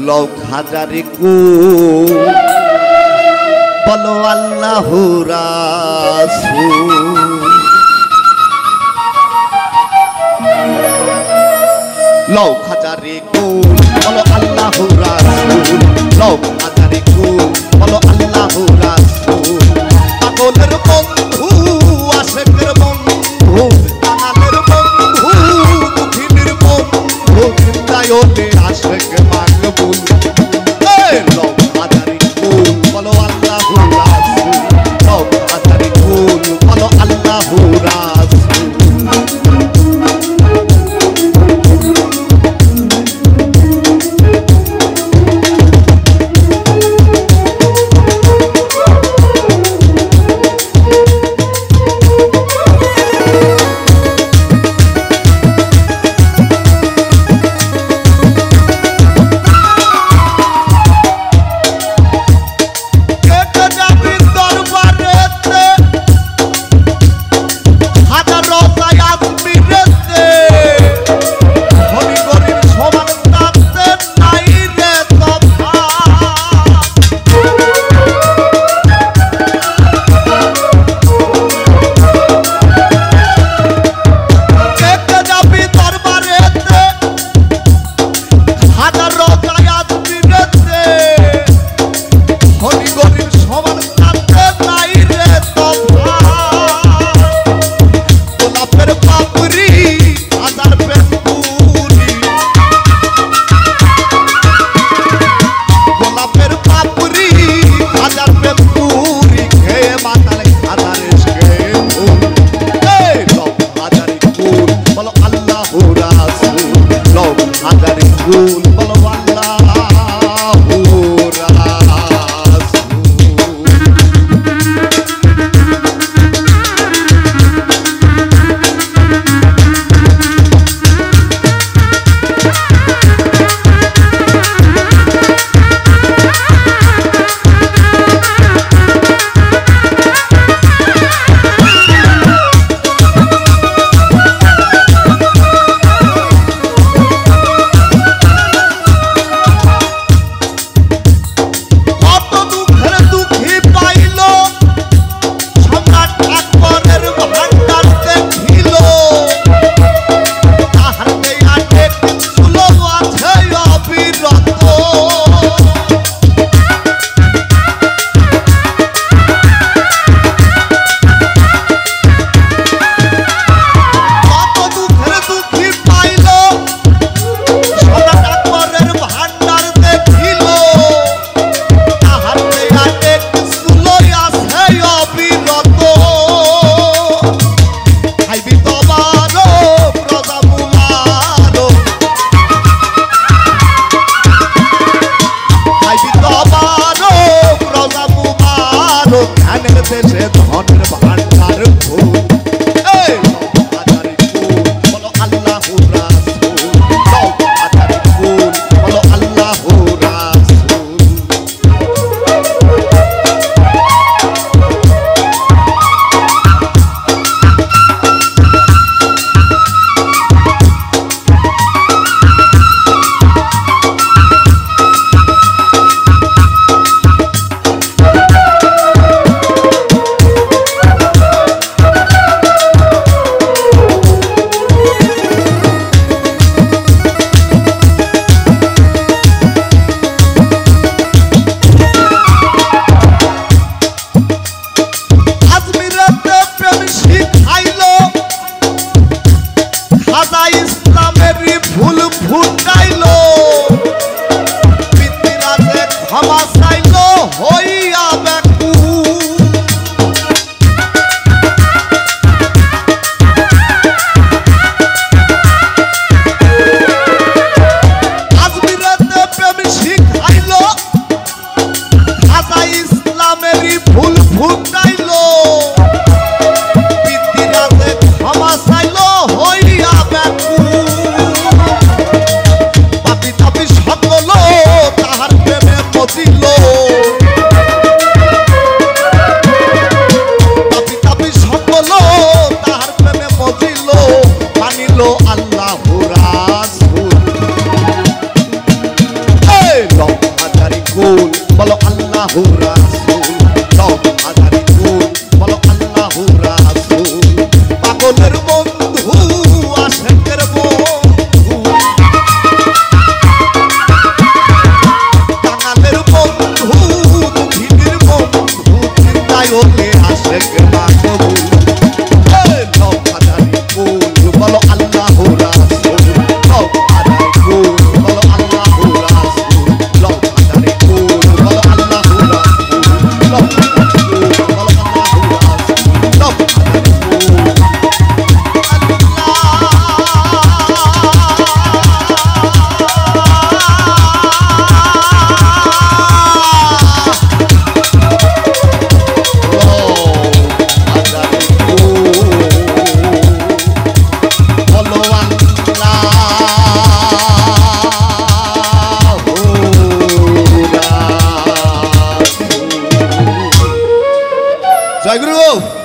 লও হাজারে কো বলো আল্লাহ রাসূল লও হাজারে কো বলো আল্লাহ রাসূল লও হাজারে কো বলো আল্লাহ রাসূল পাগলের বন্ধু আশিকের বন্ধু কানালের বন্ধু দুঃখীর বন্ধু চিন্তায়তে আশিক মাকবুল এই লও হাজারে কো বলো আল্লাহ রাসূল লও হাজারে কো বলো আল্লাহ রাসূল আল্লাহু রাসূল লও হাজারি কুল বলো আল্লাহু রাসূল পাগলের বন্ধু আশিকের বন্ধু কাঙালের বন্ধু দুঃখীর বন্ধু চিন্তায় ওলে আশিক মাহবুব লও হাজারি কুল বলো আল্লাহু রাসূল লও হাজারি কুল বলো আল্লাহু রাসূল লও হাজারি কুল বলো আল্লাহু রাসূল লও হাজারি কুল বলো আল্লাহু রাসূল লও হাজারি জয় গুরু।